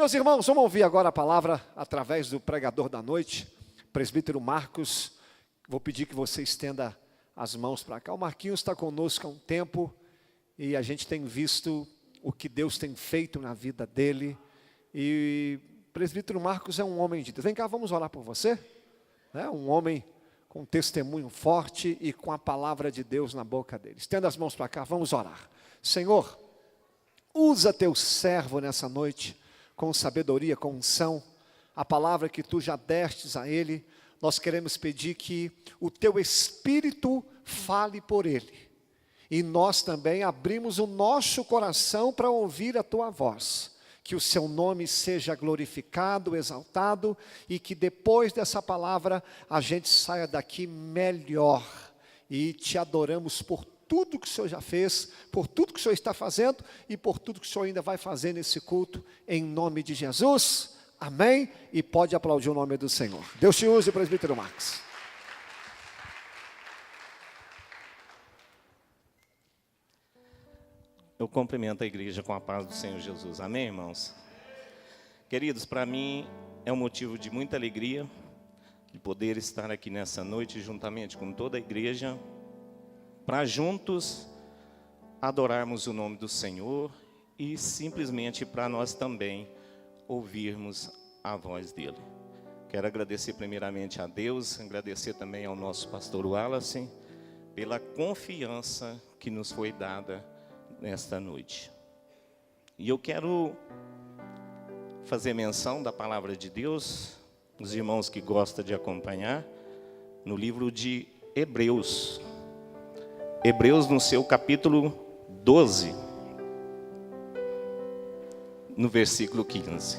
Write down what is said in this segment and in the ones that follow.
Meus irmãos, vamos ouvir agora a palavra através do pregador da noite, presbítero Marcos. Vou pedir que você estenda as mãos para cá. O Marquinhos está conosco há um tempo e a gente tem visto o que Deus tem feito na vida dele. E o presbítero Marcos é um homem de Deus. Vem cá, vamos orar por você. Um homem com testemunho forte e com a palavra de Deus na boca dele. Estenda as mãos para cá, vamos orar. Senhor, usa teu servo nessa noite, com sabedoria, com unção, a palavra que tu já destes a ele. Nós queremos pedir que o teu Espírito fale por ele. E nós também abrimos o nosso coração para ouvir a tua voz. Que o seu nome seja glorificado, exaltado, e que depois dessa palavra a gente saia daqui melhor. E te adoramos por tudo que o Senhor já fez, por tudo que o Senhor está fazendo e por tudo que o Senhor ainda vai fazer nesse culto, em nome de Jesus. Amém? E pode aplaudir o nome do Senhor. Deus te use, presbítero Marcos. Eu cumprimento a igreja com a paz do Senhor Jesus. Amém, irmãos? Queridos, para mim é um motivo de muita alegria de poder estar aqui nessa noite juntamente com toda a igreja, para juntos adorarmos o nome do Senhor e simplesmente para nós também ouvirmos a voz dele. Quero agradecer primeiramente a Deus, agradecer também ao nosso pastor Wallace pela confiança que nos foi dada nesta noite. E eu quero fazer menção da palavra de Deus, os irmãos que gostam de acompanhar, no livro de Hebreus. Hebreus no seu capítulo 12, no versículo 15.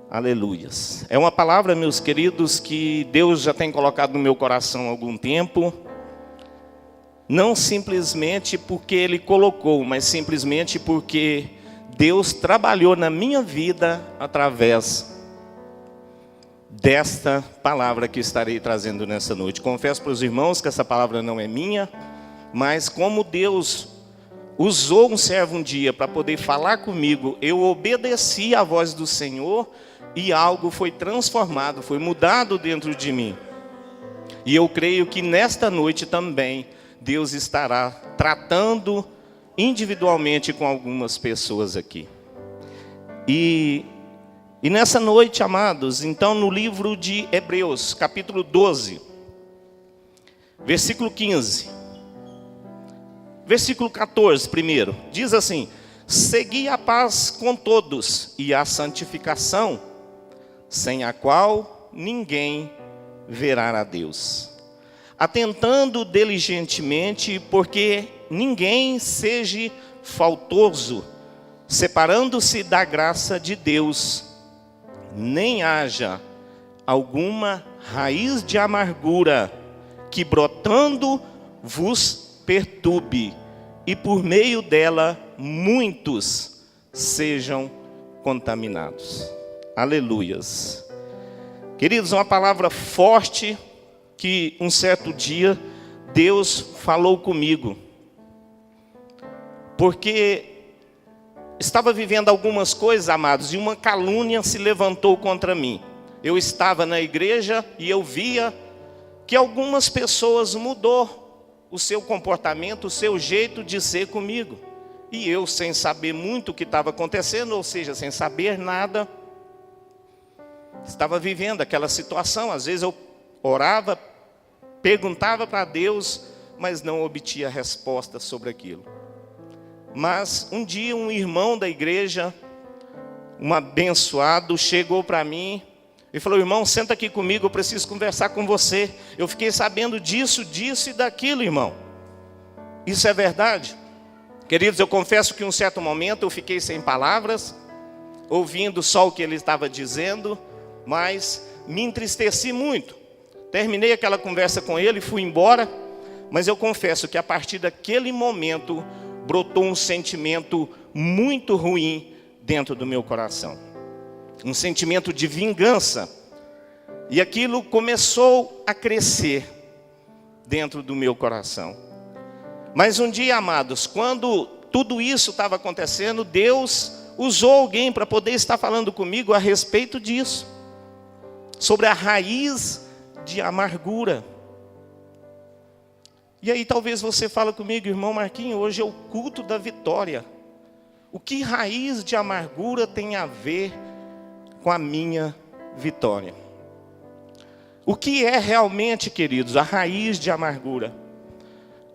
Aleluias. É uma palavra, meus queridos, que Deus já tem colocado no meu coração há algum tempo. Não simplesmente porque Ele colocou, mas simplesmente porque Deus trabalhou na minha vida através desta palavra que estarei trazendo nessa noite. Confesso para os irmãos que essa palavra não é minha, mas como Deus usou um servo um dia para poder falar comigo, eu obedeci à voz do Senhor e algo foi transformado, foi mudado dentro de mim. E eu creio que nesta noite também Deus estará tratando individualmente com algumas pessoas aqui. E nessa noite, amados, então no livro de Hebreus, capítulo 12, versículo 15. Versículo 14 primeiro, diz assim: segui a paz com todos e a santificação, sem a qual ninguém verá a Deus. Atentando diligentemente, porque ninguém seja faltoso, separando-se da graça de Deus, nem haja alguma raiz de amargura que brotando vos perturbe, e por meio dela muitos sejam contaminados. Aleluias. Queridos, uma palavra forte que um certo dia Deus falou comigo, porque estava vivendo algumas coisas, amados, e uma calúnia se levantou contra mim. Eu estava na igreja e eu via que algumas pessoas mudou o seu comportamento, o seu jeito de ser comigo. E eu, sem saber muito o que estava acontecendo, ou seja, sem saber nada, estava vivendo aquela situação. Às vezes eu orava, perguntava para Deus, mas não obtinha resposta sobre aquilo. Mas um dia um irmão da igreja, um abençoado, chegou para mim e falou: irmão, senta aqui comigo, eu preciso conversar com você. Eu fiquei sabendo disso e daquilo, irmão. Isso é verdade? Queridos, eu confesso que em um certo momento eu fiquei sem palavras, ouvindo só o que ele estava dizendo, mas me entristeci muito. Terminei aquela conversa com ele, fui embora, mas eu confesso que a partir daquele momento brotou um sentimento muito ruim dentro do meu coração. Um sentimento de vingança. E aquilo começou a crescer dentro do meu coração. Mas um dia, amados, quando tudo isso estava acontecendo, Deus usou alguém para poder estar falando comigo a respeito disso, sobre a raiz de amargura. E aí talvez você fale comigo, irmão Marquinhos, hoje é o culto da vitória. O que raiz de amargura tem a ver com a minha vitória? O que é realmente, queridos, a raiz de amargura?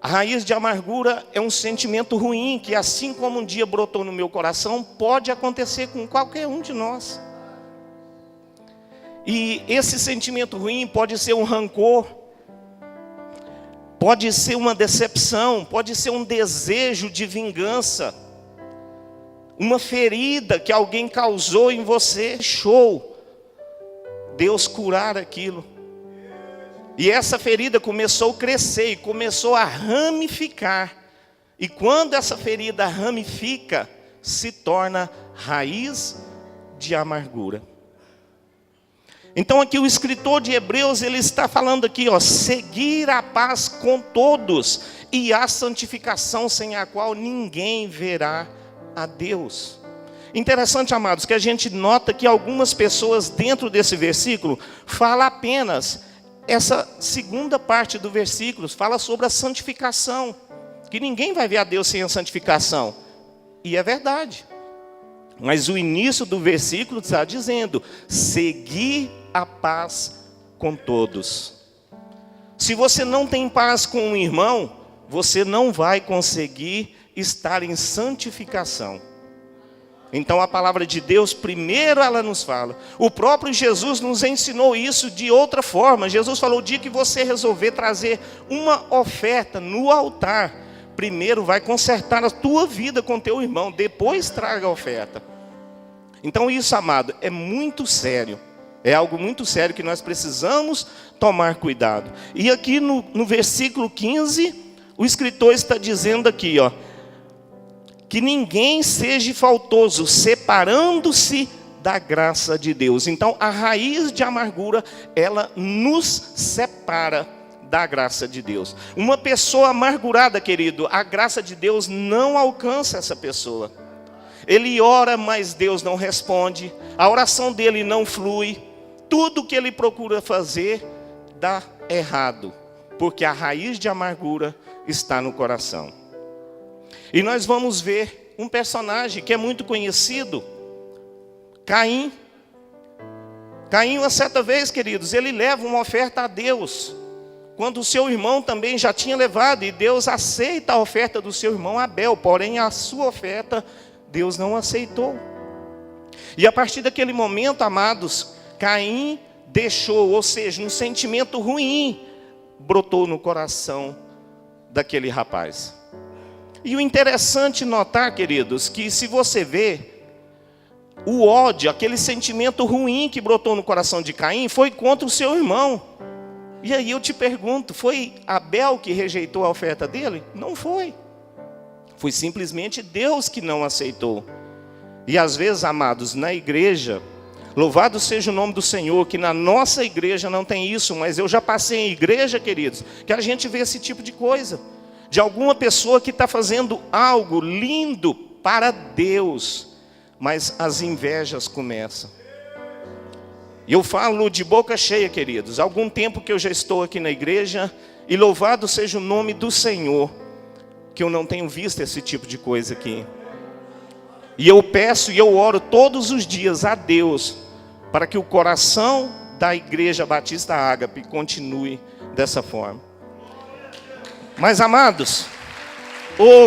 A raiz de amargura é um sentimento ruim que, assim como um dia brotou no meu coração, pode acontecer com qualquer um de nós. E esse sentimento ruim pode ser um rancor, pode ser uma decepção, pode ser um desejo de vingança, uma ferida que alguém causou em você. Deixou Deus curar aquilo. E essa ferida começou a crescer e começou a ramificar. E quando essa ferida ramifica, se torna raiz de amargura. Então aqui o escritor de Hebreus, ele está falando aqui, seguir a paz com todos e a santificação, sem a qual ninguém verá a Deus. Interessante, amados, que a gente nota que algumas pessoas dentro desse versículo falam apenas essa segunda parte do versículo, fala sobre a santificação, que ninguém vai ver a Deus sem a santificação. E é verdade. Mas o início do versículo está dizendo: seguir a paz com todos. Se você não tem paz com um irmão, você não vai conseguir estar em santificação. Então a palavra de Deus, primeiro ela nos fala. O próprio Jesus nos ensinou isso de outra forma. Jesus falou: o dia que você resolver trazer uma oferta no altar, primeiro vai consertar a tua vida com teu irmão, depois traga a oferta. Então isso, amado, é muito sério. É algo muito sério que nós precisamos tomar cuidado. E aqui no versículo 15, o escritor está dizendo aqui, que ninguém seja faltoso, separando-se da graça de Deus. Então a raiz de amargura, ela nos separa da graça de Deus. Uma pessoa amargurada, querido, a graça de Deus não alcança essa pessoa. Ele ora, mas Deus não responde. A oração dele não flui. Tudo que ele procura fazer dá errado, porque a raiz de amargura está no coração. E nós vamos ver um personagem que é muito conhecido, Caim. Caim, uma certa vez, queridos, ele leva uma oferta a Deus, quando o seu irmão também já tinha levado, e Deus aceita a oferta do seu irmão Abel, porém a sua oferta Deus não aceitou. E a partir daquele momento, amados, Caim deixou, ou seja, um sentimento ruim brotou no coração daquele rapaz. E o interessante notar, queridos, que se você vê, o ódio, aquele sentimento ruim que brotou no coração de Caim, foi contra o seu irmão. E aí eu te pergunto, foi Abel que rejeitou a oferta dele? Não foi. Foi simplesmente Deus que não aceitou. E às vezes, amados, na igreja, louvado seja o nome do Senhor, que na nossa igreja não tem isso, mas eu já passei em igreja, queridos, que a gente vê esse tipo de coisa. De alguma pessoa que está fazendo algo lindo para Deus, mas as invejas começam. E eu falo de boca cheia, queridos, há algum tempo que eu já estou aqui na igreja, e louvado seja o nome do Senhor, que eu não tenho visto esse tipo de coisa aqui. E eu peço e eu oro todos os dias a Deus, para que o coração da Igreja Batista Ágape continue dessa forma. Mas, amados,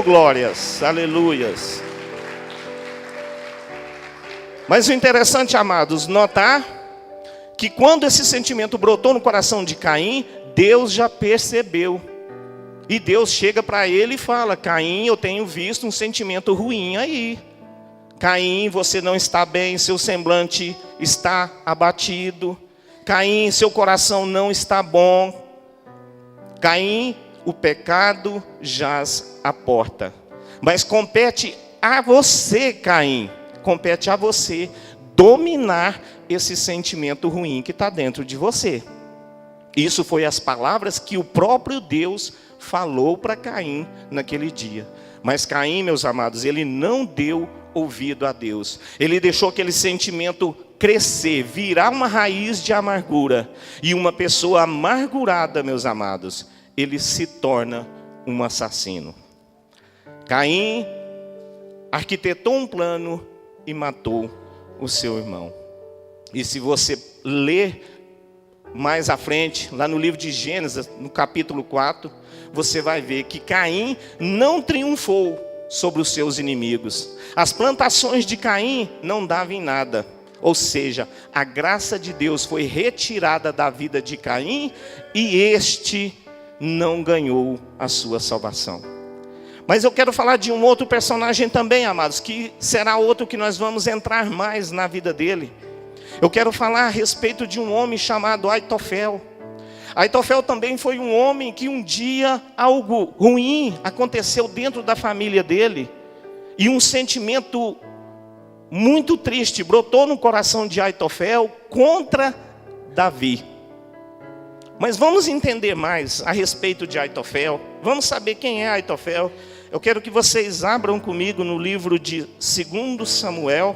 glórias, aleluias. Mas o interessante, amados, notar que quando esse sentimento brotou no coração de Caim, Deus já percebeu. E Deus chega para ele e fala: Caim, eu tenho visto um sentimento ruim aí. Caim, você não está bem, seu semblante está abatido. Caim, seu coração não está bom. Caim, o pecado jaz à porta. Mas compete a você, Caim, compete a você dominar esse sentimento ruim que está dentro de você. Isso foi as palavras que o próprio Deus falou para Caim naquele dia. Mas Caim, meus amados, ele não deu ouvido a Deus. Ele deixou aquele sentimento crescer, virar uma raiz de amargura. E uma pessoa amargurada, meus amados, ele se torna um assassino. Caim arquitetou um plano e matou o seu irmão. E se você ler mais à frente, lá no livro de Gênesis, no capítulo 4, você vai ver que Caim não triunfou sobre os seus inimigos. As plantações de Caim não davam em nada. Ou seja, a graça de Deus foi retirada da vida de Caim e este não ganhou a sua salvação. Mas eu quero falar de um outro personagem também, amados, que será outro que nós vamos entrar mais na vida dele. Eu quero falar a respeito de um homem chamado Aitofel. Aitofel também foi um homem que um dia algo ruim aconteceu dentro da família dele. E um sentimento muito triste brotou no coração de Aitofel contra Davi. Mas vamos entender mais a respeito de Aitofel. Vamos saber quem é Aitofel. Eu quero que vocês abram comigo no livro de 2 Samuel.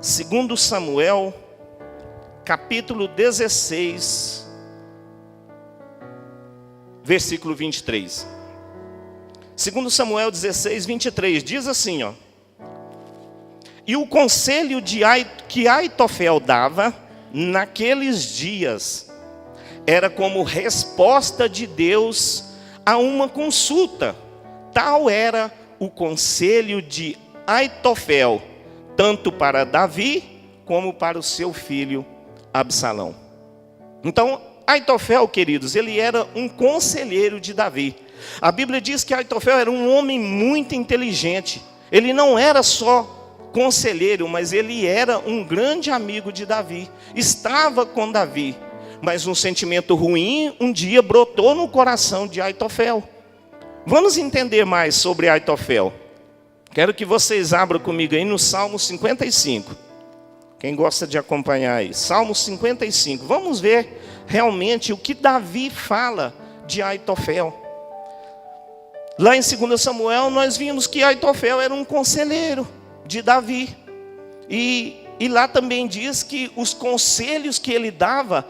2 Samuel, capítulo 16, versículo 23. 2 Samuel 16, 23, diz assim, ó. E o conselho que Aitofel dava naqueles dias era como resposta de Deus a uma consulta. Tal era o conselho de Aitofel, tanto para Davi como para o seu filho Absalão. Então, Aitofel, queridos, ele era um conselheiro de Davi. A Bíblia diz que Aitofel era um homem muito inteligente. Ele não era só conselheiro, mas ele era um grande amigo de Davi. Estava com Davi, mas um sentimento ruim um dia brotou no coração de Aitofel. Vamos entender mais sobre Aitofel. Quero que vocês abram comigo aí no Salmo 55. Quem gosta de acompanhar aí, Salmo 55. Vamos ver realmente o que Davi fala de Aitofel. Lá em 2 Samuel nós vimos que Aitofel era um conselheiro de Davi. E lá também diz que os conselhos que ele dava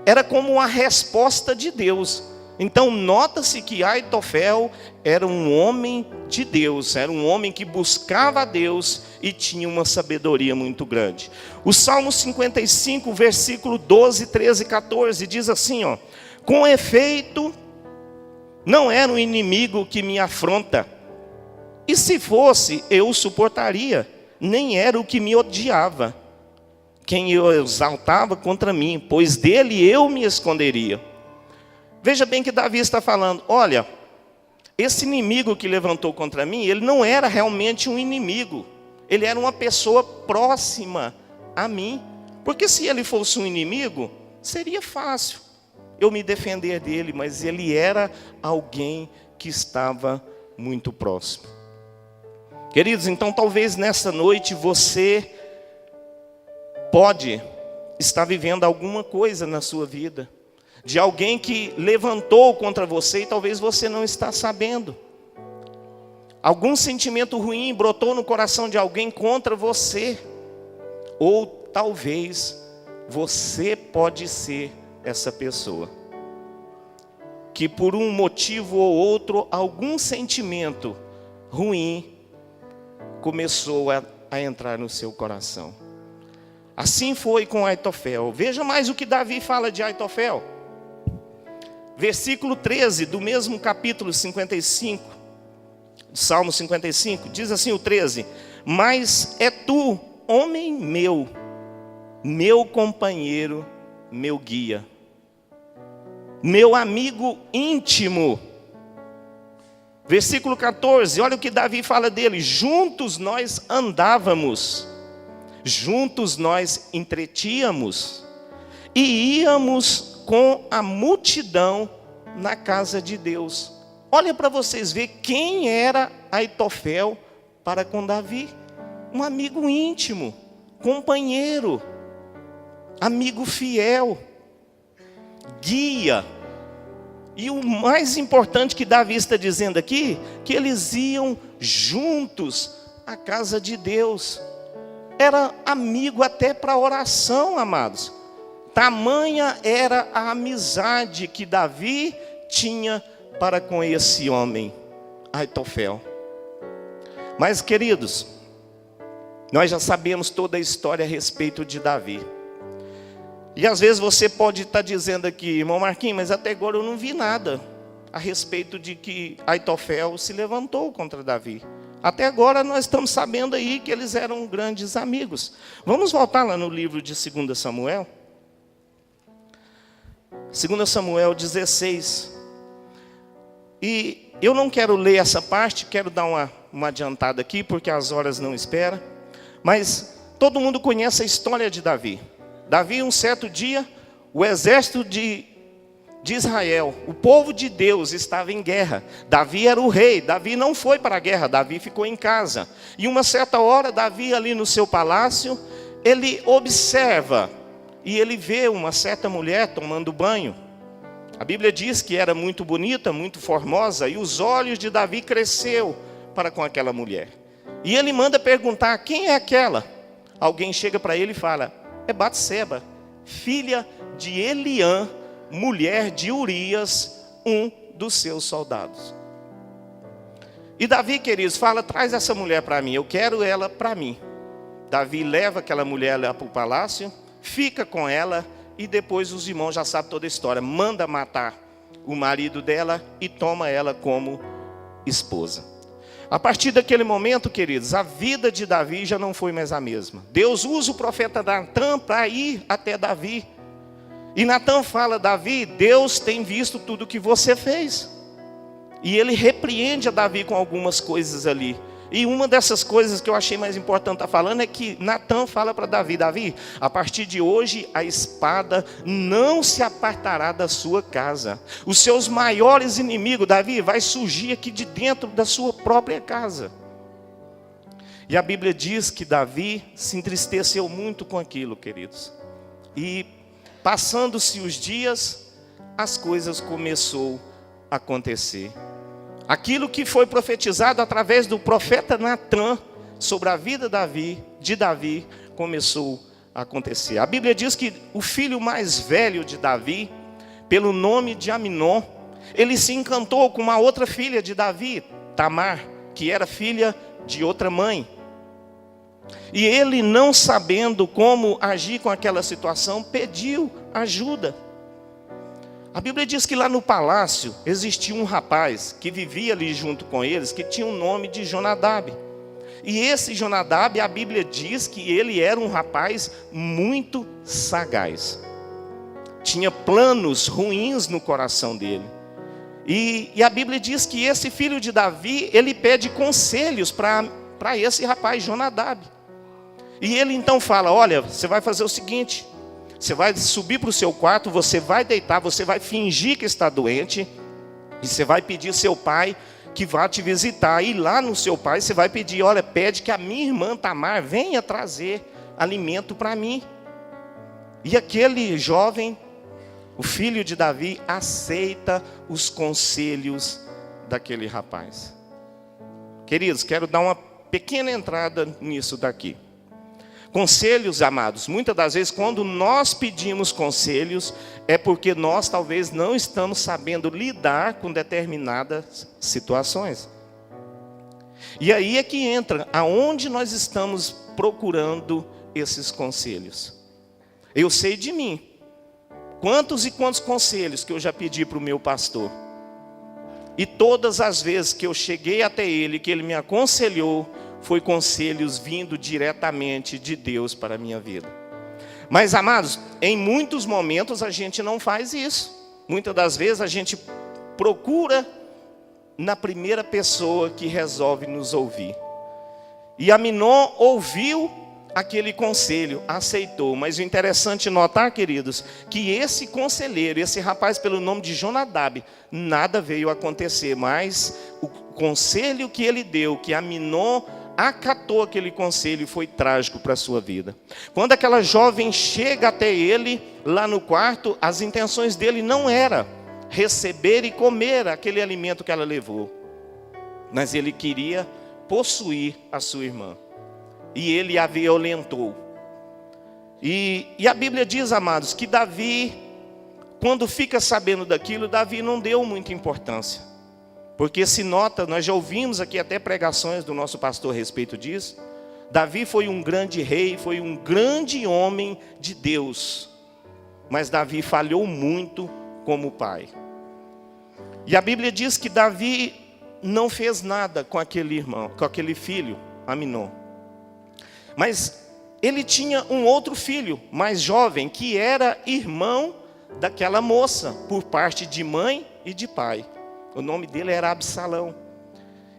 era como uma resposta de Deus. Então nota-se que Aitofel era um homem de Deus, era um homem que buscava a Deus e tinha uma sabedoria muito grande. O Salmo 55, versículo 12, 13 e 14 diz assim, ó: com efeito, não era um inimigo que me afronta, e se fosse, eu o suportaria, nem era o que me odiava, quem eu exaltava contra mim, pois dele eu me esconderia. Veja bem que Davi está falando, olha, esse inimigo que levantou contra mim, ele não era realmente um inimigo, ele era uma pessoa próxima a mim, porque se ele fosse um inimigo, seria fácil eu me defender dele, mas ele era alguém que estava muito próximo. Queridos, então talvez nessa noite você pode estar vivendo alguma coisa na sua vida, de alguém que levantou contra você e talvez você não está sabendo. Algum sentimento ruim brotou no coração de alguém contra você. Ou talvez você pode ser essa pessoa que por um motivo ou outro, algum sentimento ruim começou a entrar no seu coração. Assim foi com Aitofel. Veja mais o que Davi fala de Aitofel. Versículo 13 do mesmo capítulo 55, Salmo 55, diz assim o 13: mas é tu, homem meu, meu companheiro, meu guia, meu amigo íntimo. Versículo 14, olha o que Davi fala dele: juntos nós andávamos, juntos nós entretínhamos, e íamos com a multidão na casa de Deus. Olha para vocês verem quem era Aitofel para com Davi. Um amigo íntimo, companheiro, amigo fiel, guia. E o mais importante que Davi está dizendo aqui, que eles iam juntos à casa de Deus. Era amigo até para oração, amados. Tamanha era a amizade que Davi tinha para com esse homem, Aitofel. Mas, queridos, nós já sabemos toda a história a respeito de Davi. E às vezes você pode estar dizendo aqui, irmão Marquinhos, mas até agora eu não vi nada a respeito de que Aitofel se levantou contra Davi. Até agora nós estamos sabendo aí que eles eram grandes amigos. Vamos voltar lá no livro de 2 Samuel. 2 Samuel 16. E eu não quero ler essa parte, quero dar uma adiantada aqui, porque as horas não esperam. Mas todo mundo conhece a história de Davi. Davi, um certo dia, o exército de Israel, o povo de Deus estava em guerra. Davi era o rei, Davi não foi para a guerra, Davi ficou em casa. E uma certa hora, Davi ali no seu palácio, ele observa e ele vê uma certa mulher tomando banho. A Bíblia diz que era muito bonita, muito formosa, e os olhos de Davi cresceu para com aquela mulher. E ele manda perguntar, quem é aquela? Alguém chega para ele e fala, é Batseba, filha de Eliã, mulher de Urias, um dos seus soldados. E Davi, queridos, fala, traz essa mulher para mim, eu quero ela para mim. Davi leva aquela mulher lá para o palácio, fica com ela, e depois os irmãos já sabem toda a história, manda matar o marido dela e toma ela como esposa. A partir daquele momento, queridos, a vida de Davi já não foi mais a mesma. Deus usa o profeta Natan para ir até Davi. E Natan fala, Davi, Deus tem visto tudo que você fez. E ele repreende a Davi com algumas coisas ali. E uma dessas coisas que eu achei mais importante estar falando é que Natan fala para Davi, Davi, a partir de hoje a espada não se apartará da sua casa. Os seus maiores inimigos, Davi, vai surgir aqui de dentro da sua própria casa. E a Bíblia diz que Davi se entristeceu muito com aquilo, queridos. E passando-se os dias, as coisas começaram a acontecer. Aquilo que foi profetizado através do profeta Natan sobre a vida de Davi começou a acontecer. A Bíblia diz que o filho mais velho de Davi, pelo nome de Aminon, ele se encantou com uma outra filha de Davi, Tamar, que era filha de outra mãe. E ele, não sabendo como agir com aquela situação, pediu ajuda. A Bíblia diz que lá no palácio existia um rapaz que vivia ali junto com eles, que tinha o nome de Jonadab. E esse Jonadab, a Bíblia diz que ele era um rapaz muito sagaz. Tinha planos ruins no coração dele. E a Bíblia diz que esse filho de Davi, ele pede conselhos para esse rapaz, Jonadab. E ele então fala, olha, você vai fazer o seguinte... Você vai subir para o seu quarto, você vai deitar, você vai fingir que está doente. E você vai pedir seu pai que vá te visitar. E lá no seu pai você vai pedir, olha, pede que a minha irmã Tamar venha trazer alimento para mim. E aquele jovem, o filho de Davi, aceita os conselhos daquele rapaz. Queridos, quero dar uma pequena entrada nisso daqui. Conselhos, amados, muitas das vezes quando nós pedimos conselhos, é porque nós talvez não estamos sabendo lidar com determinadas situações. E aí é que entra, aonde nós estamos procurando esses conselhos. Eu sei de mim, quantos e quantos conselhos que eu já pedi para o meu pastor. E todas as vezes que eu cheguei até ele, que ele me aconselhou, foi conselhos vindo diretamente de Deus para a minha vida. Mas, amados, em muitos momentos a gente não faz isso. Muitas das vezes a gente procura na primeira pessoa que resolve nos ouvir. E Aminon ouviu aquele conselho, aceitou. Mas o interessante notar, queridos, que esse conselheiro, esse rapaz pelo nome de Jonadab, nada veio acontecer. Mas o conselho que ele deu, que Aminon acatou aquele conselho, foi trágico para a sua vida. Quando aquela jovem chega até ele, lá no quarto, as intenções dele não era receber e comer aquele alimento que ela levou. Mas ele queria possuir a sua irmã. E ele a violentou. E a Bíblia diz, amados, que Davi, quando fica sabendo daquilo, Davi não deu muita importância. Porque se nota, nós já ouvimos aqui até pregações do nosso pastor a respeito disso. Davi foi um grande rei, foi um grande homem de Deus. Mas Davi falhou muito como pai. E a Bíblia diz que Davi não fez nada com aquele irmão, com aquele filho, Aminon. Mas ele tinha um outro filho, mais jovem, que era irmão daquela moça, por parte de mãe e de pai. O nome dele era Absalão.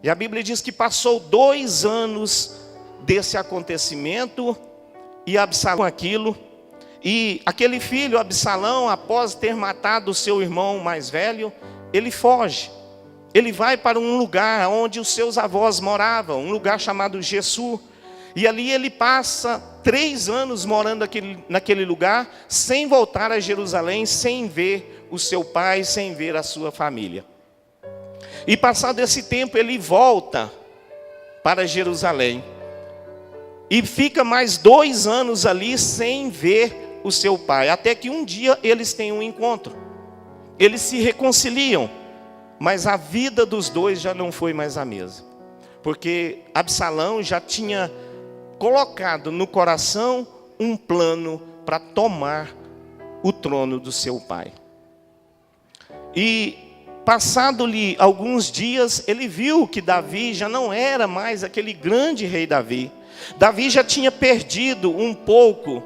E a Bíblia diz que passou 2 anos desse acontecimento, e Absalão aquilo, e aquele filho, Absalão, após ter matado o seu irmão mais velho, ele foge. Ele vai para um lugar onde os seus avós moravam, um lugar chamado Gessur. E ali ele passa 3 anos morando naquele lugar, sem voltar a Jerusalém, sem ver o seu pai, sem ver a sua família. E passado esse tempo ele volta para Jerusalém. E fica mais 2 anos ali sem ver o seu pai. Até que um dia eles têm um encontro. Eles se reconciliam. Mas a vida dos dois já não foi mais a mesma. Porque Absalão já tinha colocado no coração um plano para tomar o trono do seu pai. E passado-lhe alguns dias, ele viu que Davi já não era mais aquele grande rei Davi. Davi já tinha perdido um pouco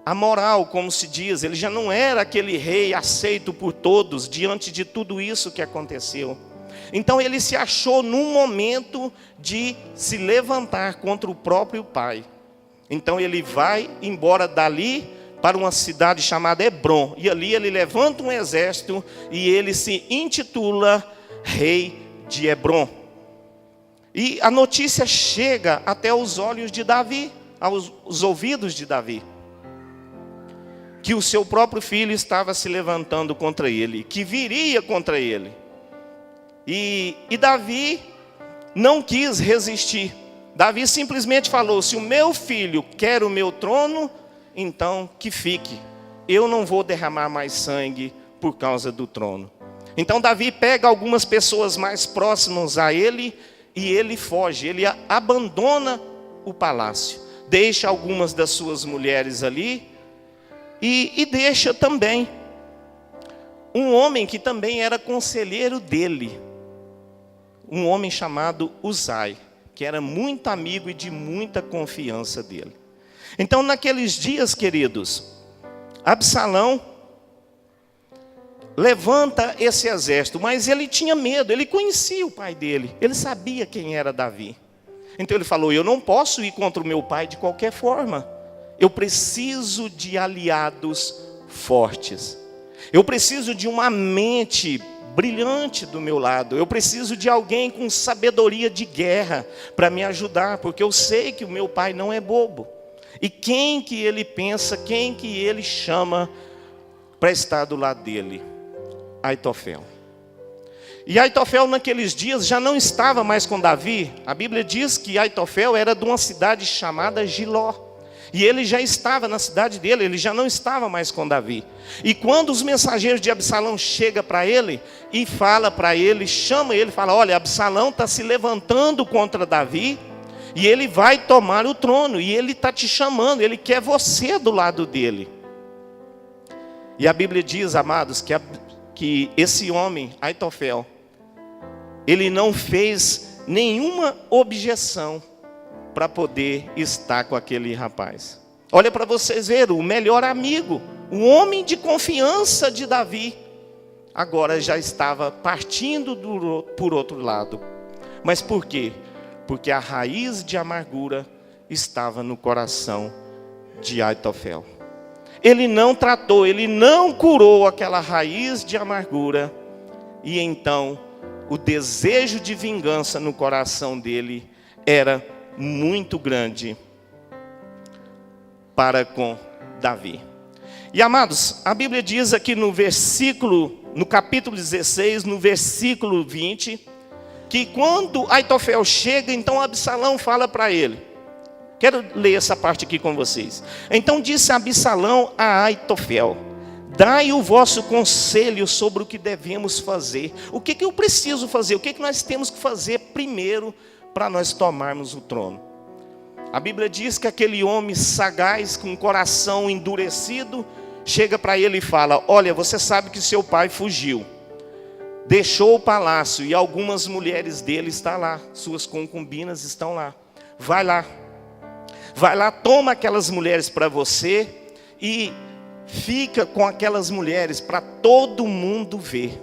a moral, como se diz. Ele já não era aquele rei aceito por todos diante de tudo isso que aconteceu. Então ele se achou num momento de se levantar contra o próprio pai. Então ele vai embora dali para uma cidade chamada Hebrom. E ali ele levanta um exército e ele se intitula rei de Hebrom. E a notícia chega até os olhos de Davi, aos ouvidos de Davi, que o seu próprio filho estava se levantando contra ele, que viria contra ele. E Davi não quis resistir. Davi simplesmente falou: se o meu filho quer o meu trono, então que fique. Eu não vou derramar mais sangue por causa do trono. Então Davi pega algumas pessoas mais próximas a ele e ele foge. Ele abandona o palácio. Deixa algumas das suas mulheres ali e deixa também um homem que também era conselheiro dele. Um homem chamado Uzai, que era muito amigo e de muita confiança dele. Então, naqueles dias, queridos, Absalão levanta esse exército, mas ele tinha medo, ele conhecia o pai dele, ele sabia quem era Davi. Então ele falou: eu não posso ir contra o meu pai de qualquer forma. Eu preciso de aliados fortes. Eu preciso de uma mente brilhante do meu lado. Eu preciso de alguém com sabedoria de guerra para me ajudar, porque eu sei que o meu pai não é bobo. E quem que ele pensa, quem que ele chama para estar do lado dele? Aitofel. E Aitofel naqueles dias já não estava mais com Davi. A Bíblia diz que Aitofel era de uma cidade chamada Giló. E ele já estava na cidade dele, ele já não estava mais com Davi. E quando os mensageiros de Absalão chegam para ele e fala para ele, chama ele, fala: olha, Absalão está se levantando contra Davi e ele vai tomar o trono, e ele está te chamando, ele quer você do lado dele. E a Bíblia diz, amados, que esse homem, Aitofel, ele não fez nenhuma objeção para poder estar com aquele rapaz. Olha para vocês verem, o melhor amigo, o homem de confiança de Davi, agora já estava partindo por outro lado. Mas por quê? Porque a raiz de amargura estava no coração de Aitofel. Ele não tratou, ele não curou aquela raiz de amargura. E então, o desejo de vingança no coração dele era muito grande para com Davi. E amados, a Bíblia diz aqui no versículo no capítulo 16, no versículo 20, que quando Aitofel chega, então Absalão fala para ele. Quero ler essa parte aqui com vocês. Então disse Absalão a Aitofel: dai o vosso conselho sobre o que devemos fazer. O que eu preciso fazer? O que nós temos que fazer primeiro para nós tomarmos o trono? A Bíblia diz que aquele homem sagaz, com o coração endurecido, chega para ele e fala: olha, você sabe que seu pai fugiu, deixou o palácio e algumas mulheres dele estão lá, suas concubinas estão lá. Vai lá, toma aquelas mulheres para você e fica com aquelas mulheres para todo mundo ver.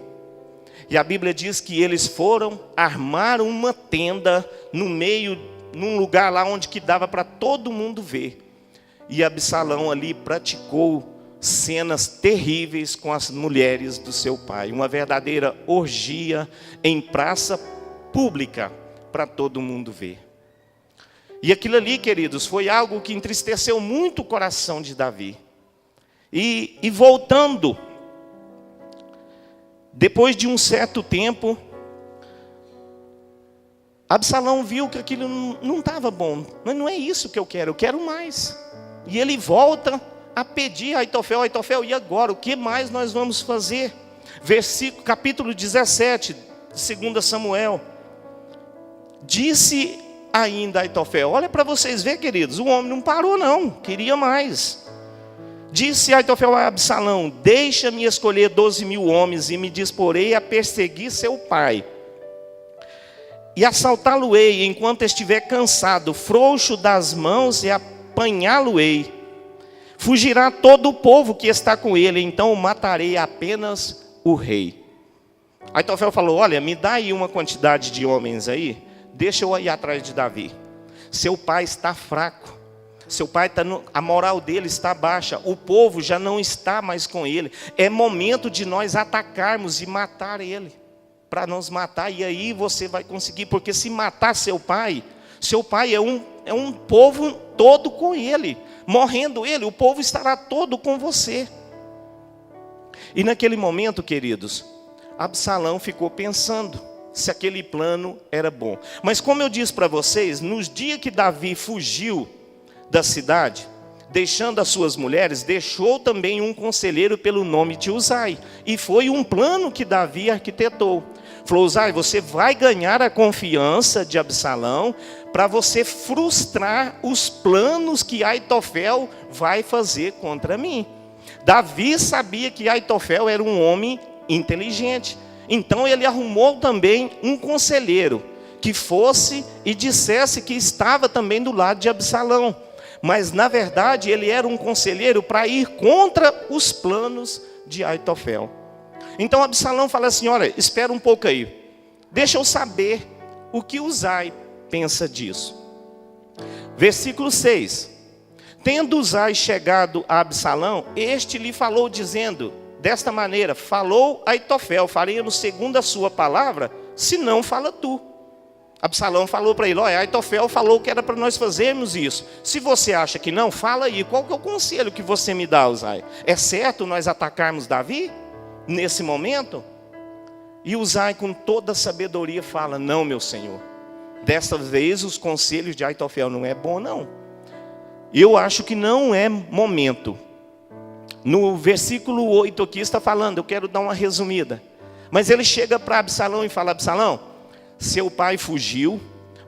E a Bíblia diz que eles foram, armaram uma tenda num lugar lá onde que dava para todo mundo ver. E Absalão ali praticou cenas terríveis com as mulheres do seu pai. Uma verdadeira orgia em praça pública para todo mundo ver. E aquilo ali, queridos, foi algo que entristeceu muito o coração de Davi. E voltando, depois de um certo tempo, Absalão viu que aquilo não estava bom. Mas não é isso que eu quero mais. E ele volta a pedir a Aitofel: Aitofel, e agora? O que mais nós vamos fazer? Capítulo 17, 2 Samuel. Disse ainda Aitofel, olha para vocês verem, queridos, o homem não parou não, queria mais. Disse Aitofel a Absalão: deixa-me escolher 12.000 homens e me disporei a perseguir seu pai. E assaltá-lo-ei enquanto estiver cansado, frouxo das mãos, e apanhá-lo-ei. Fugirá todo o povo que está com ele, então matarei apenas o rei. Aitofel falou: olha, me dá aí uma quantidade de homens aí, deixa eu ir atrás de Davi. Seu pai está fraco. Seu pai a moral dele está baixa. O povo já não está mais com ele. É momento de nós atacarmos e matar ele. Para nos matar. E aí você vai conseguir. Porque se matar seu pai é um povo todo com ele. Morrendo ele, o povo estará todo com você. E naquele momento, queridos, Absalão ficou pensando se aquele plano era bom. Mas como eu disse para vocês, nos dias que Davi fugiu da cidade, deixando as suas mulheres, deixou também um conselheiro pelo nome de Uzai. E foi um plano que Davi arquitetou. Falou: Uzai, você vai ganhar a confiança de Absalão para você frustrar os planos que Aitofel vai fazer contra mim. Davi sabia que Aitofel era um homem inteligente. Então ele arrumou também um conselheiro que fosse e dissesse que estava também do lado de Absalão. Mas na verdade ele era um conselheiro para ir contra os planos de Aitofel. Então Absalão fala assim: olha, espera um pouco aí, deixa eu saber o que Uzai pensa disso. Versículo 6. Tendo Uzai chegado a Absalão, este lhe falou dizendo, desta maneira: falou Aitofel, faremos segundo a sua palavra, se não fala tu. Absalão falou para ele: olha, Aitofel falou que era para nós fazermos isso. Se você acha que não, fala aí, qual que é o conselho que você me dá, Uzai? É certo nós atacarmos Davi nesse momento? E Uzai, com toda a sabedoria, fala: não, meu senhor, desta vez os conselhos de Aitofel não é bom não. Eu acho que não é momento. No versículo 8 aqui está falando, eu quero dar uma resumida. Mas ele chega para Absalão e fala: Absalão, seu pai fugiu,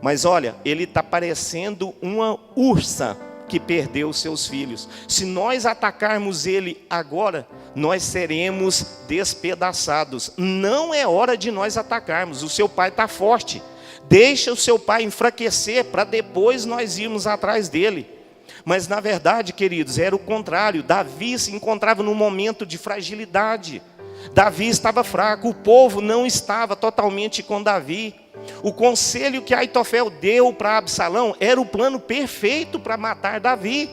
mas olha, ele está parecendo uma ursa que perdeu seus filhos. Se nós atacarmos ele agora, nós seremos despedaçados. Não é hora de nós atacarmos, o seu pai está forte. Deixa o seu pai enfraquecer para depois nós irmos atrás dele. Mas na verdade, queridos, era o contrário. Davi se encontrava num momento de fragilidade. Davi estava fraco, o povo não estava totalmente com Davi. O conselho que Aitofel deu para Absalão era o plano perfeito para matar Davi.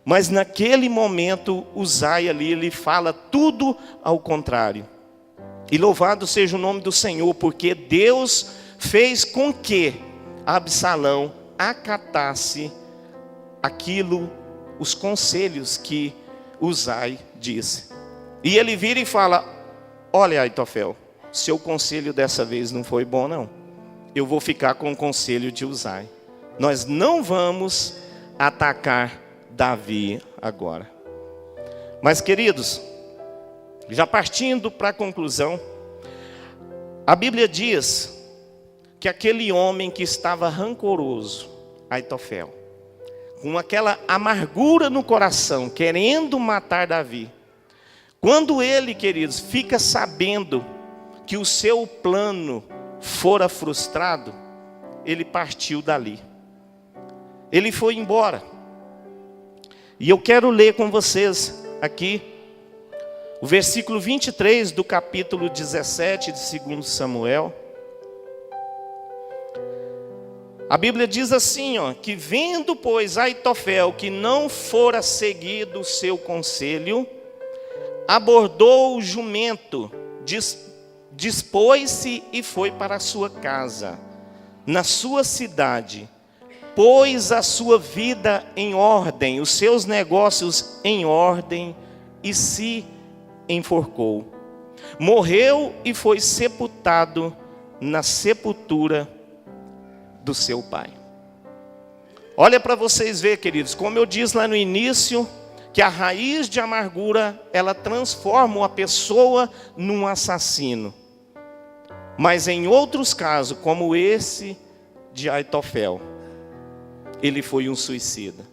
Mas naquele momento, Uzai ali, ele fala tudo ao contrário. E louvado seja o nome do Senhor, porque Deus fez com que Absalão acatasse aquilo, os conselhos que Uzai disse. E ele vira e fala: olha, Aitofel, seu conselho dessa vez não foi bom, não. Eu vou ficar com o conselho de Uzai. Nós não vamos atacar Davi agora. Mas, queridos, já partindo para a conclusão, a Bíblia diz que aquele homem que estava rancoroso, Aitofel, com aquela amargura no coração, querendo matar Davi, quando ele, queridos, fica sabendo que o seu plano fora frustrado, ele partiu dali. Ele foi embora. E eu quero ler com vocês aqui o versículo 23 do capítulo 17 de 2 Samuel. A Bíblia diz assim, que vendo, pois, Aitofel que não fora seguido o seu conselho, abordou o jumento, dispôs-se e foi para a sua casa, na sua cidade, pôs a sua vida em ordem, os seus negócios em ordem, e se enforcou. Morreu e foi sepultado na sepultura do seu pai. Olha para vocês verem, queridos, como eu disse lá no início, que a raiz de amargura, ela transforma uma pessoa num assassino. Mas em outros casos, como esse de Aitofel, ele foi um suicida.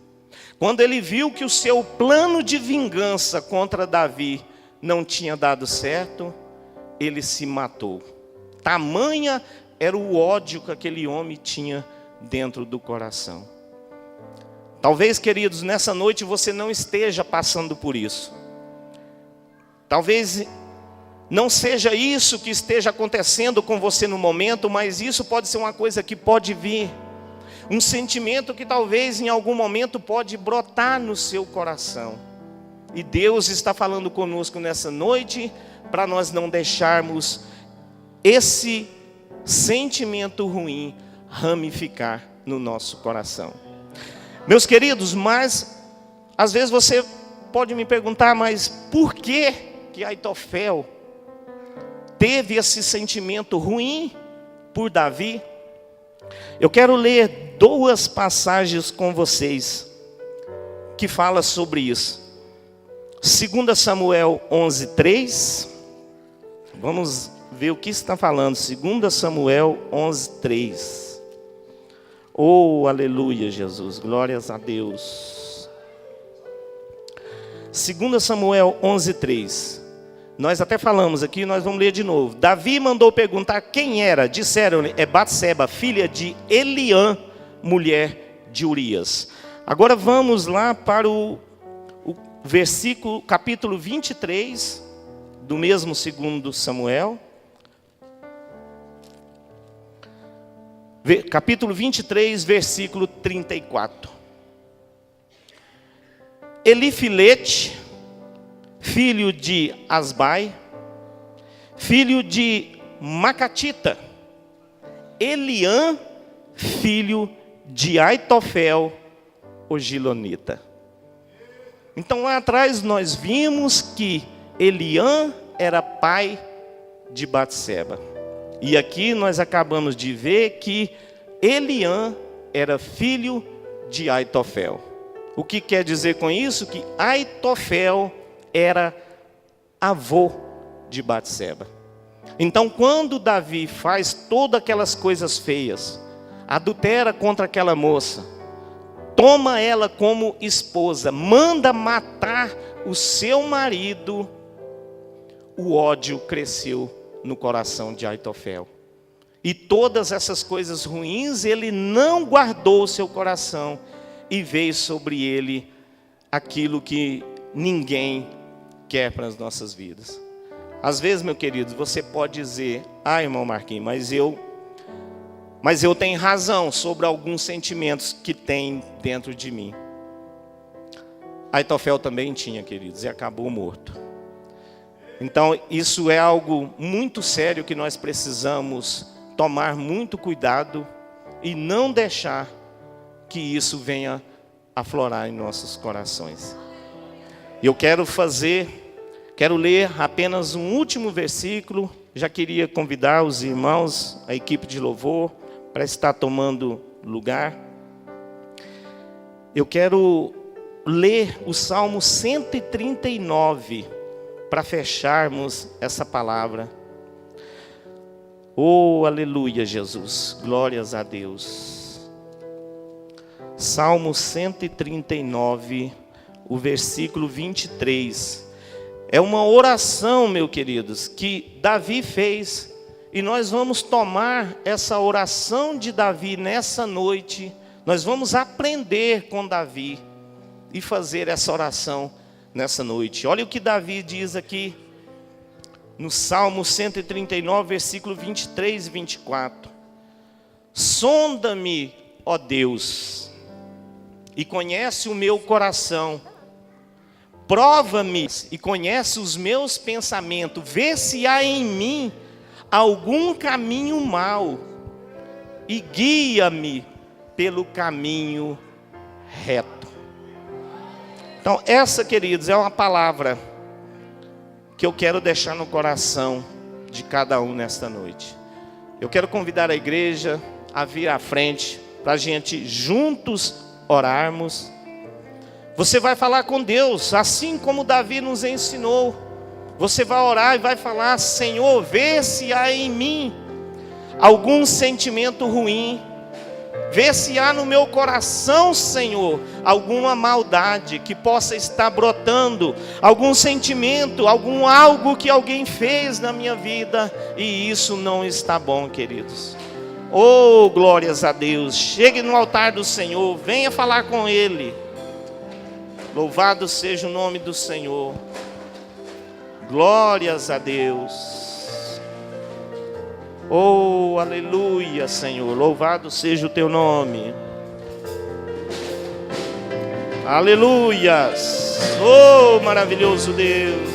Quando ele viu que o seu plano de vingança contra Davi não tinha dado certo, ele se matou. Tamanha era o ódio que aquele homem tinha dentro do coração. Talvez, queridos, nessa noite você não esteja passando por isso. Talvez não seja isso que esteja acontecendo com você no momento, mas isso pode ser uma coisa que pode vir. Um sentimento que talvez em algum momento pode brotar no seu coração. E Deus está falando conosco nessa noite para nós não deixarmos esse sentimento ruim ramificar no nosso coração. Meus queridos, mas às vezes você pode me perguntar, mas por que Aitofel teve esse sentimento ruim por Davi? Eu quero ler 2 passagens com vocês que falam sobre isso. 2 Samuel 11:3. Vamos ver o que está falando. 2 Samuel 11:3. Oh, aleluia, Jesus. Glórias a Deus. 2 Samuel 11:3. Nós até falamos aqui, nós vamos ler de novo. Davi mandou perguntar quem era. Disseram-lhe, é Batseba, filha de Eliã, mulher de Urias. Agora vamos lá para o versículo, capítulo 23, do mesmo 2 Samuel. Capítulo 23, versículo 34. Elifilete, filho de Asbai, filho de Macatita. Eliã, filho de Aitofel, o Gilonita. Então lá atrás nós vimos que Eliã era pai de Batseba. E aqui nós acabamos de ver que Eliã era filho de Aitofel. O que quer dizer com isso? Que Aitofel era avô de Batseba. Então quando Davi faz todas aquelas coisas feias, adultera contra aquela moça, toma ela como esposa, manda matar o seu marido, o ódio cresceu no coração de Aitofel. E todas essas coisas ruins ele não guardou o seu coração, e veio sobre ele aquilo que ninguém quer para as nossas vidas. Às vezes, meu querido, você pode dizer, irmão Marquinhos, mas eu tenho razão sobre alguns sentimentos que tem dentro de mim. Aitofel também tinha, queridos, e acabou morto. Então, isso é algo muito sério que nós precisamos tomar muito cuidado e não deixar que isso venha aflorar em nossos corações. Eu quero fazer Quero ler apenas um último versículo. Já queria convidar os irmãos, a equipe de louvor, para estar tomando lugar. Eu quero ler o Salmo 139 para fecharmos essa palavra. Oh, aleluia, Jesus. Glórias a Deus. Salmo 139, o versículo 23. É uma oração, meus queridos, que Davi fez. E nós vamos tomar essa oração de Davi nessa noite. Nós vamos aprender com Davi e fazer essa oração nessa noite. Olha o que Davi diz aqui no Salmo 139, versículo 23 e 24. Sonda-me, ó Deus, e conhece o meu coração. Prova-me e conhece os meus pensamentos. Vê se há em mim algum caminho mau e guia-me pelo caminho reto. Então, essa, queridos, é uma palavra que eu quero deixar no coração de cada um nesta noite. Eu quero convidar a igreja a vir à frente para a gente juntos orarmos. Você vai falar com Deus, assim como Davi nos ensinou. Você vai orar e vai falar: Senhor, vê se há em mim algum sentimento ruim. Vê se há no meu coração, Senhor, alguma maldade que possa estar brotando, algum sentimento, algo que alguém fez na minha vida, e isso não está bom, queridos. Oh, glórias a Deus. Chegue no altar do Senhor, venha falar com Ele. Louvado seja o nome do Senhor. Glórias a Deus. Oh, aleluia, Senhor. Louvado seja o teu nome. Aleluias. Oh, maravilhoso Deus.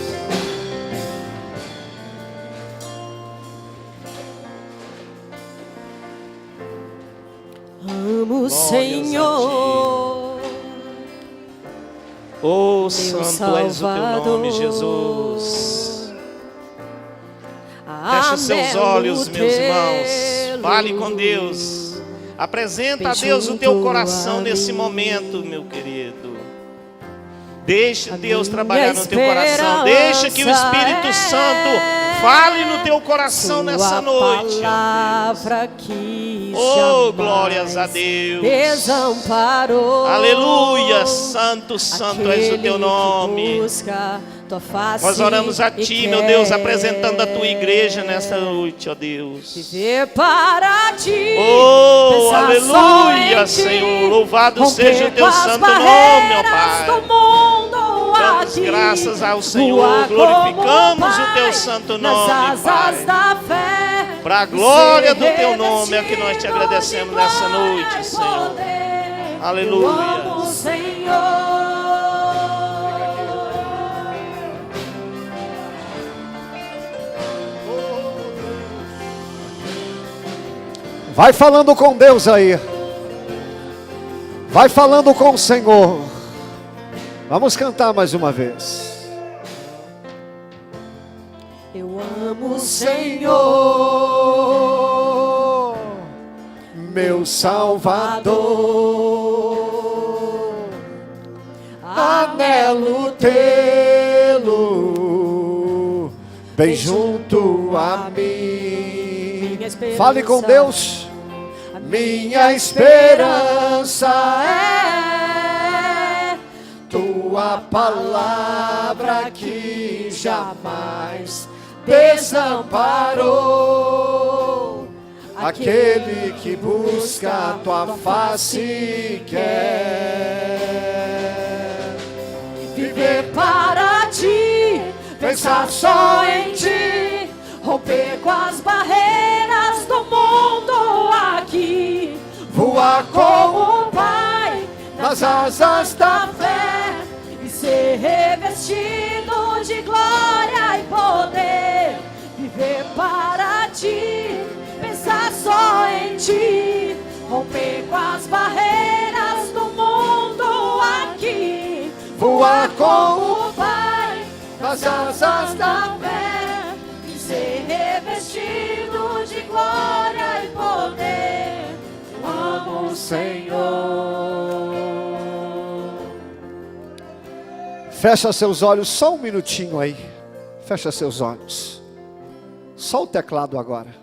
Amo o Senhor. Oh, santo és o teu nome, Jesus. Feche os seus olhos, meus irmãos. Fale com Deus. Apresenta a Deus o teu coração nesse momento, meu querido. Deixa Deus trabalhar no teu coração. Deixa que o Espírito Santo fale no teu coração nessa noite. Oh, glórias a Deus. Desamparou. Aleluia, santo, santo és o teu nome. Nós oramos a Ti, meu Deus, apresentando a Tua igreja nesta noite, ó Deus. Viver para Ti. Oh, aleluia, Senhor. Louvado seja o Teu santo nome, ó Pai. Damos graças ao Senhor, glorificamos o Teu santo nome, Pai. Para a glória do Teu nome é que nós Te agradecemos nessa noite, Senhor. Aleluia. Vai falando com Deus aí. Vai falando com o Senhor. Vamos cantar mais uma vez. Eu amo o Senhor, meu Salvador. Anelo tê-lo bem junto a mim. Fale com Deus. Minha esperança é Tua palavra que jamais desamparou. Aquele que busca a Tua face quer viver para Ti, pensar só em Ti, romper com as barreiras do mundo aqui, voar com o Pai nas asas da fé e ser revestido de glória e poder. Viver para Ti, pensar só em Ti, romper com as barreiras do mundo aqui, voar com o Pai as asas da fé e ser revestido de glória e poder. Eu amo o Senhor. Fecha seus olhos só um minutinho aí. Fecha seus olhos. Só o teclado agora.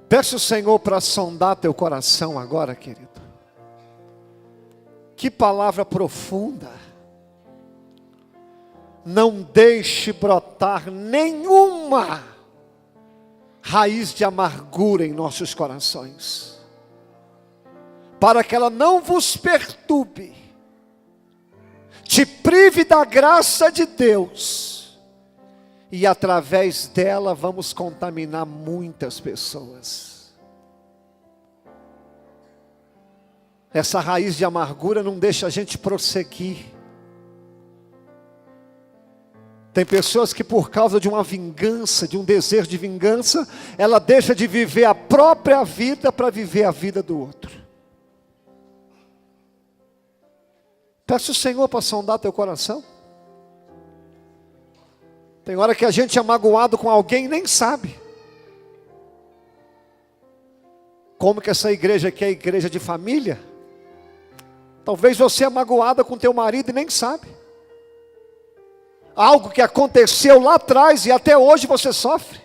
Peça o Senhor para sondar teu coração agora, querido. Que palavra profunda. Não deixe brotar nenhuma raiz de amargura em nossos corações, para que ela não vos perturbe, te prive da graça de Deus, e através dela vamos contaminar muitas pessoas. Essa raiz de amargura não deixa a gente prosseguir. Tem pessoas que por causa de uma vingança, de um desejo de vingança, ela deixa de viver a própria vida para viver a vida do outro. Peça o Senhor para sondar teu coração. Tem hora que a gente é magoado com alguém e nem sabe. Como que essa igreja aqui é igreja de família? Talvez você é magoada com teu marido e nem sabe. Algo que aconteceu lá atrás e até hoje você sofre.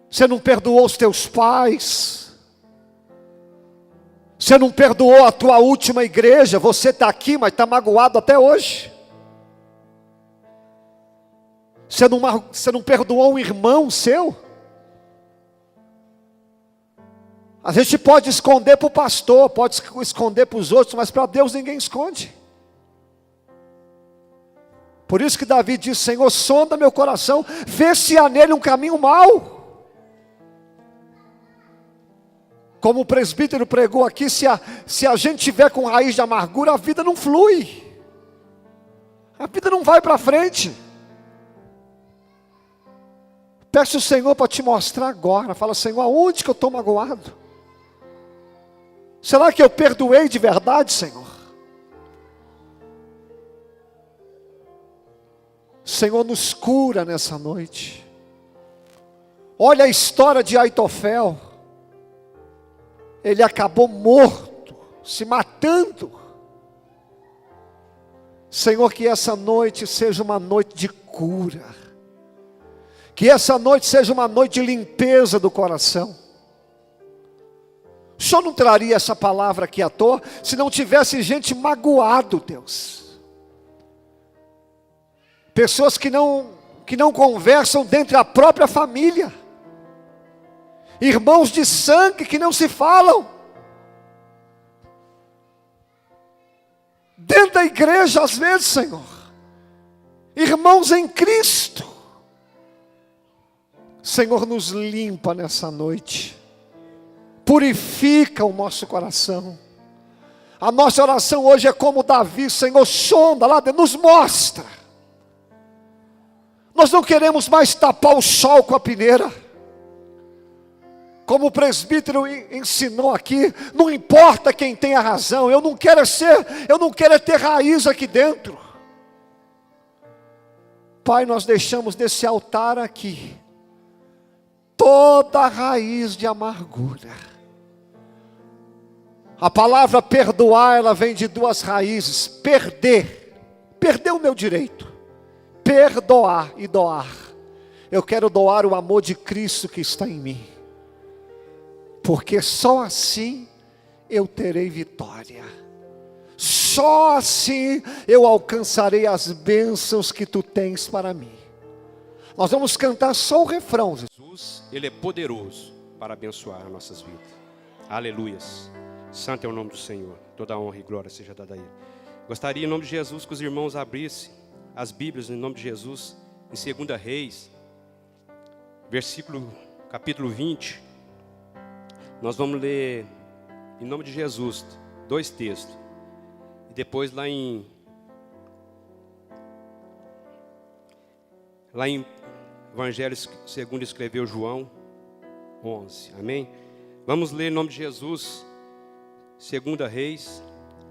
Você não perdoou os teus pais. Você não perdoou a tua última igreja. Você está aqui, mas está magoado até hoje. Você não perdoou um irmão seu. A gente pode esconder para o pastor, pode esconder para os outros, mas para Deus ninguém esconde. Por isso que Davi diz: Senhor, sonda meu coração, vê se há nele um caminho mau. Como o presbítero pregou aqui, se a gente tiver com raiz de amargura, a vida não flui. A vida não vai para frente. Peça o Senhor para te mostrar agora. Fala: Senhor, aonde que eu estou magoado? Será que eu perdoei de verdade, Senhor? Senhor, nos cura nessa noite. Olha a história de Aitofel. Ele acabou morto, se matando. Senhor, que essa noite seja uma noite de cura. Que essa noite seja uma noite de limpeza do coração. O Senhor não traria essa palavra aqui à toa, se não tivesse gente magoado, Deus. Pessoas que não conversam dentro da própria família. Irmãos de sangue que não se falam. Dentro da igreja às vezes, Senhor. Irmãos em Cristo. Senhor, nos limpa nessa noite. Purifica o nosso coração. A nossa oração hoje é como Davi: Senhor, sonda lá dentro, nos mostra. Nós não queremos mais tapar o sol com a peneira. Como o presbítero ensinou aqui, não importa quem tem a razão, eu não quero ter raiz aqui dentro. Pai, nós deixamos desse altar aqui toda a raiz de amargura. A palavra perdoar, ela vem de duas raízes: perder o meu direito. Perdoar e doar. Eu quero doar o amor de Cristo que está em mim, porque só assim eu terei vitória. Só assim eu alcançarei as bênçãos que tu tens para mim. Nós vamos cantar só o refrão. Jesus, Ele é poderoso para abençoar nossas vidas. Aleluias. Santo é o nome do Senhor. Toda honra e glória seja dada a Ele. Gostaria, em nome de Jesus, que os irmãos abrissem as Bíblias, em nome de Jesus, em 2 Reis, capítulo 20. Nós vamos ler, em nome de Jesus, 2 textos. E depois lá em Evangelho segundo escreveu João 11. Amém? Vamos ler em nome de Jesus, 2 Reis,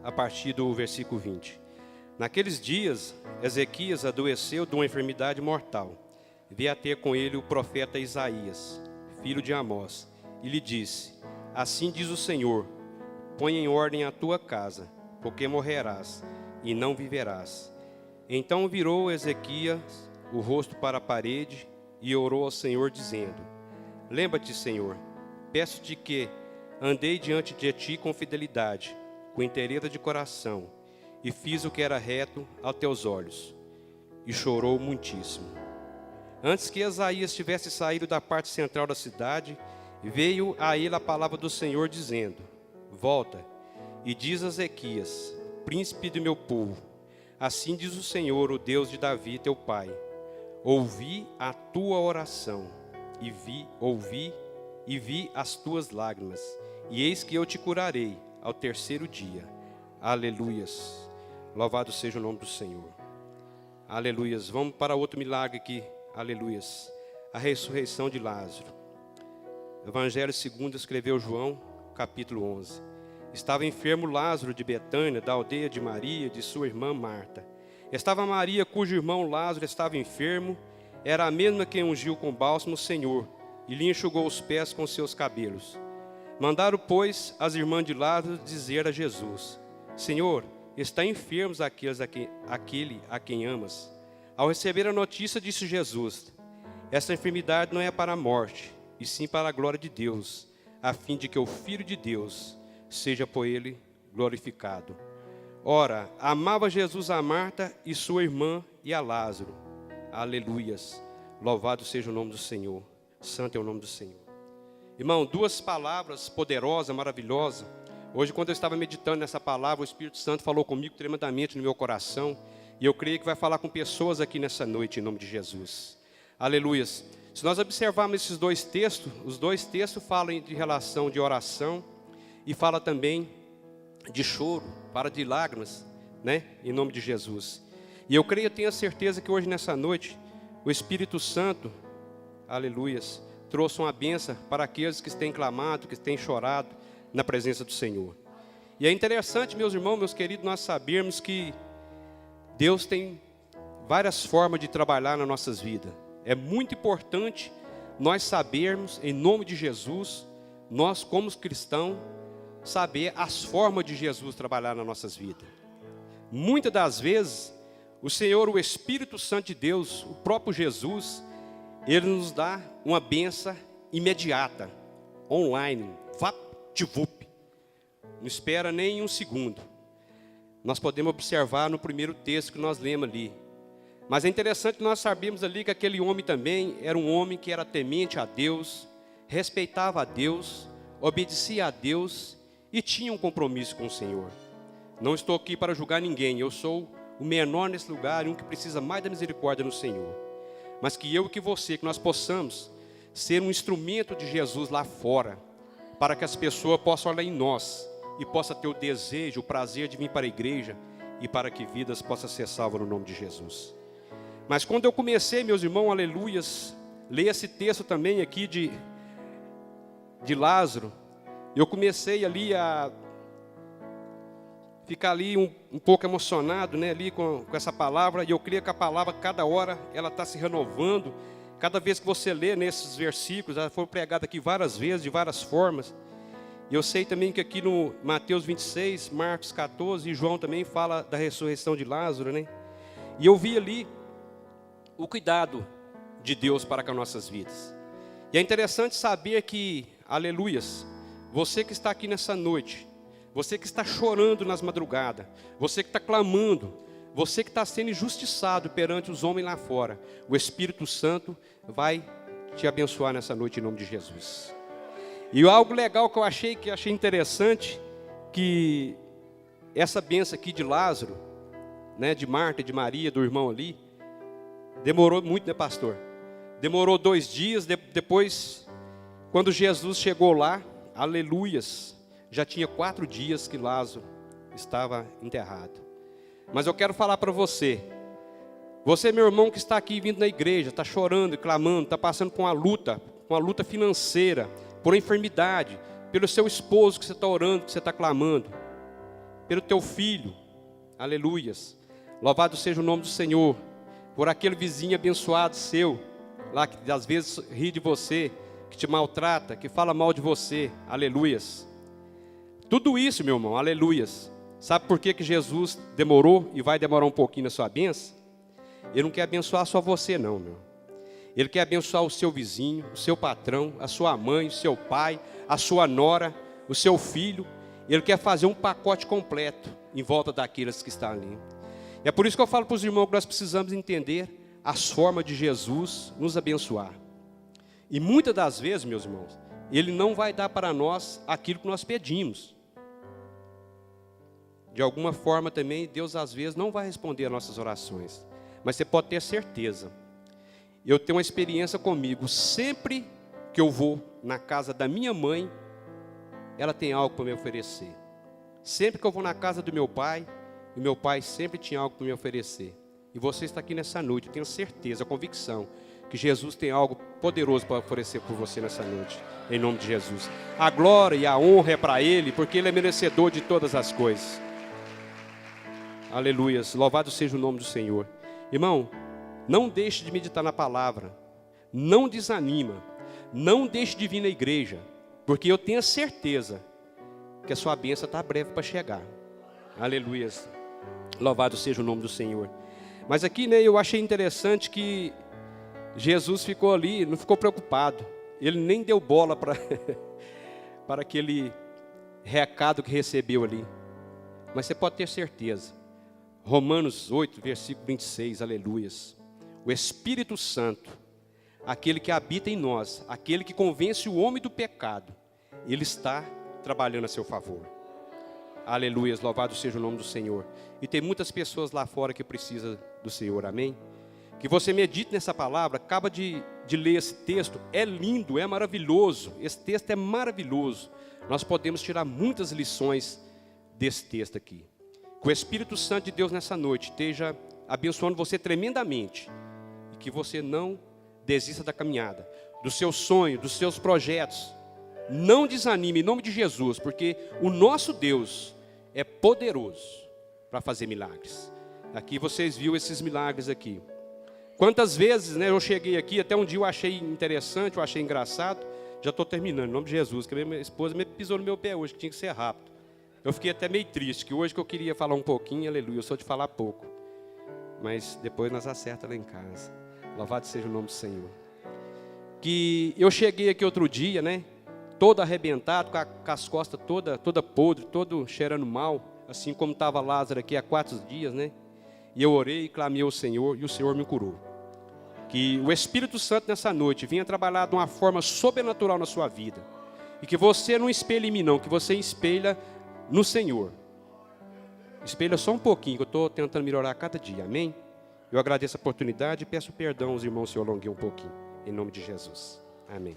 a partir do versículo 20. Naqueles dias, Ezequias adoeceu de uma enfermidade mortal. Veio a ter com ele o profeta Isaías, filho de Amós, e lhe disse: assim diz o Senhor, põe em ordem a tua casa, porque morrerás e não viverás. Então virou Ezequias o rosto para a parede e orou ao Senhor, dizendo: lembra-te, Senhor, peço-te que andei diante de ti com fidelidade, com inteireza de coração, e fiz o que era reto aos teus olhos. E chorou muitíssimo. Antes que Isaías tivesse saído da parte central da cidade, veio a ele a palavra do Senhor, dizendo: volta e diz a Ezequias, príncipe do meu povo, assim diz o Senhor, o Deus de Davi, teu pai: ouvi a tua oração, ouvi as tuas lágrimas, e eis que eu te curarei ao terceiro dia. Aleluias. Louvado seja o nome do Senhor. Aleluias. Vamos para outro milagre aqui. Aleluias. A ressurreição de Lázaro. Evangelho segundo escreveu João, capítulo 11. Estava enfermo Lázaro de Betânia, da aldeia de Maria, de sua irmã Marta. Estava Maria, cujo irmão Lázaro estava enfermo. Era a mesma que ungiu com bálsamo o Senhor, e lhe enxugou os pés com seus cabelos. Mandaram, pois, as irmãs de Lázaro dizer a Jesus: Senhor, está enfermos aquele a quem amas. Ao receber a notícia, disse Jesus: esta enfermidade não é para a morte, e sim para a glória de Deus, a fim de que o Filho de Deus seja por ele glorificado. Ora, amava Jesus a Marta e sua irmã e a Lázaro. Aleluias. Louvado seja o nome do Senhor. Santo é o nome do Senhor. Irmão, duas palavras poderosas, maravilhosas. Hoje, quando eu estava meditando nessa palavra, o Espírito Santo falou comigo tremendamente no meu coração. E eu creio que vai falar com pessoas aqui nessa noite, em nome de Jesus. Aleluias. Se nós observarmos esses dois textos, os dois textos falam de relação de oração e fala também de choro, fala de lágrimas, né? Em nome de Jesus. E eu creio, tenho a certeza que hoje nessa noite, o Espírito Santo, aleluias, trouxe uma bênção para aqueles que têm clamado, que têm chorado na presença do Senhor. E é interessante, meus irmãos, meus queridos, nós sabermos que Deus tem várias formas de trabalhar nas nossas vidas. É muito importante nós sabermos, em nome de Jesus, nós como cristãos, saber as formas de Jesus trabalhar nas nossas vidas. Muitas das vezes, o Senhor, o Espírito Santo de Deus, o próprio Jesus, Ele nos dá uma bênção imediata, online, vapt-vup. Não espera nem um segundo. Nós podemos observar no primeiro texto que nós lemos ali. Mas é interessante nós sabermos ali que aquele homem também era um homem que era temente a Deus, respeitava a Deus, obedecia a Deus e tinha um compromisso com o Senhor. Não estou aqui para julgar ninguém, eu sou o menor nesse lugar e um que precisa mais da misericórdia no Senhor. Mas que eu e que você, que nós possamos ser um instrumento de Jesus lá fora, para que as pessoas possam olhar em nós e possam ter o desejo, o prazer de vir para a igreja e para que vidas possam ser salvas no nome de Jesus. Mas quando eu comecei, meus irmãos, aleluias, ler esse texto também aqui de Lázaro, eu comecei ali a ficar ali um pouco emocionado, né, ali com essa palavra, e eu creio que a palavra, cada hora, ela está se renovando. Cada vez que você lê nesses versículos, ela foi pregada aqui várias vezes, de várias formas. E eu sei também que aqui no Mateus 26, Marcos 14 e João também fala da ressurreição de Lázaro, né? E eu vi ali o cuidado de Deus para com as nossas vidas. E é interessante saber que, aleluias, você que está aqui nessa noite, você que está chorando nas madrugadas, você que está clamando, você que está sendo injustiçado perante os homens lá fora, o Espírito Santo vai te abençoar nessa noite em nome de Jesus. E algo legal que eu achei interessante, que essa bênção aqui de Lázaro, né, de Marta, de Maria, do irmão ali, demorou muito, né, pastor? Demorou 2 dias, depois, quando Jesus chegou lá, aleluias, já tinha 4 dias que Lázaro estava enterrado. Mas eu quero falar para você, meu irmão que está aqui vindo na igreja, está chorando e clamando, está passando por uma luta financeira, por uma enfermidade, pelo seu esposo que você está orando, que você está clamando. pelo teu filho, aleluias. Louvado seja o nome do Senhor, por aquele vizinho abençoado seu, lá que às vezes ri de você, que te maltrata, que fala mal de você, aleluias. Tudo isso, meu irmão, aleluias. Sabe por que Jesus demorou e vai demorar um pouquinho na sua bênção? Ele não quer abençoar só você não, meu. Ele quer abençoar o seu vizinho, o seu patrão, a sua mãe, o seu pai, a sua nora, o seu filho. Ele quer fazer um pacote completo em volta daqueles que estão ali. É por isso que eu falo para os irmãos que nós precisamos entender as formas de Jesus nos abençoar. E muitas das vezes, meus irmãos, Ele não vai dar para nós aquilo que nós pedimos. De alguma forma também, Deus às vezes não vai responder às nossas orações. Mas você pode ter certeza. Eu tenho uma experiência comigo. Sempre que eu vou na casa da minha mãe, ela tem algo para me oferecer. Sempre que eu vou na casa do meu pai, e meu pai sempre tinha algo para me oferecer. E você está aqui nessa noite, eu tenho certeza, a convicção, que Jesus tem algo poderoso para oferecer por você nessa noite. Em nome de Jesus. A glória e a honra é para Ele, porque Ele é merecedor de todas as coisas. Aleluias, louvado seja o nome do Senhor. Irmão, não deixe de meditar na palavra. Não desanima. Não deixe de vir na igreja. Porque eu tenho certeza que a sua bênção está breve para chegar. Aleluias. Louvado seja o nome do Senhor. Mas aqui, né, eu achei interessante que Jesus ficou ali, não ficou preocupado. Ele nem deu bola para para aquele recado que recebeu ali. Mas você pode ter certeza. Romanos 8, versículo 26, aleluias. O Espírito Santo, aquele que habita em nós, aquele que convence o homem do pecado, ele está trabalhando a seu favor. Aleluias, louvado seja o nome do Senhor. E tem muitas pessoas lá fora que precisam do Senhor, amém? Que você medite nessa palavra, acaba de ler esse texto, é lindo, é maravilhoso, esse texto é maravilhoso. Nós podemos tirar muitas lições desse texto aqui. Que o Espírito Santo de Deus nessa noite esteja abençoando você tremendamente. E que você não desista da caminhada, do seu sonho, dos seus projetos. Não desanime em nome de Jesus, porque o nosso Deus é poderoso para fazer milagres. Aqui vocês viram esses milagres aqui. Quantas vezes, né, eu cheguei aqui, até um dia eu achei interessante, eu achei engraçado. Já estou terminando, em nome de Jesus, que a minha esposa me pisou no meu pé hoje, que tinha que ser rápido. Eu fiquei até meio triste, que hoje que eu queria falar um pouquinho, aleluia, eu sou de falar pouco. Mas depois nós acertamos lá em casa. Louvado seja o nome do Senhor. Que eu cheguei aqui outro dia, né, todo arrebentado, com as costas toda podre, todo cheirando mal, assim como estava Lázaro aqui há 4 dias, né? E eu orei e clamei ao Senhor, e o Senhor me curou. Que o Espírito Santo nessa noite venha trabalhar de uma forma sobrenatural na sua vida. E que você não espelhe em mim não, que você espelha no Senhor. Espelha só um pouquinho, que eu estou tentando melhorar a cada dia, amém? Eu agradeço a oportunidade e peço perdão aos irmãos se eu alonguei um pouquinho. Em nome de Jesus, amém.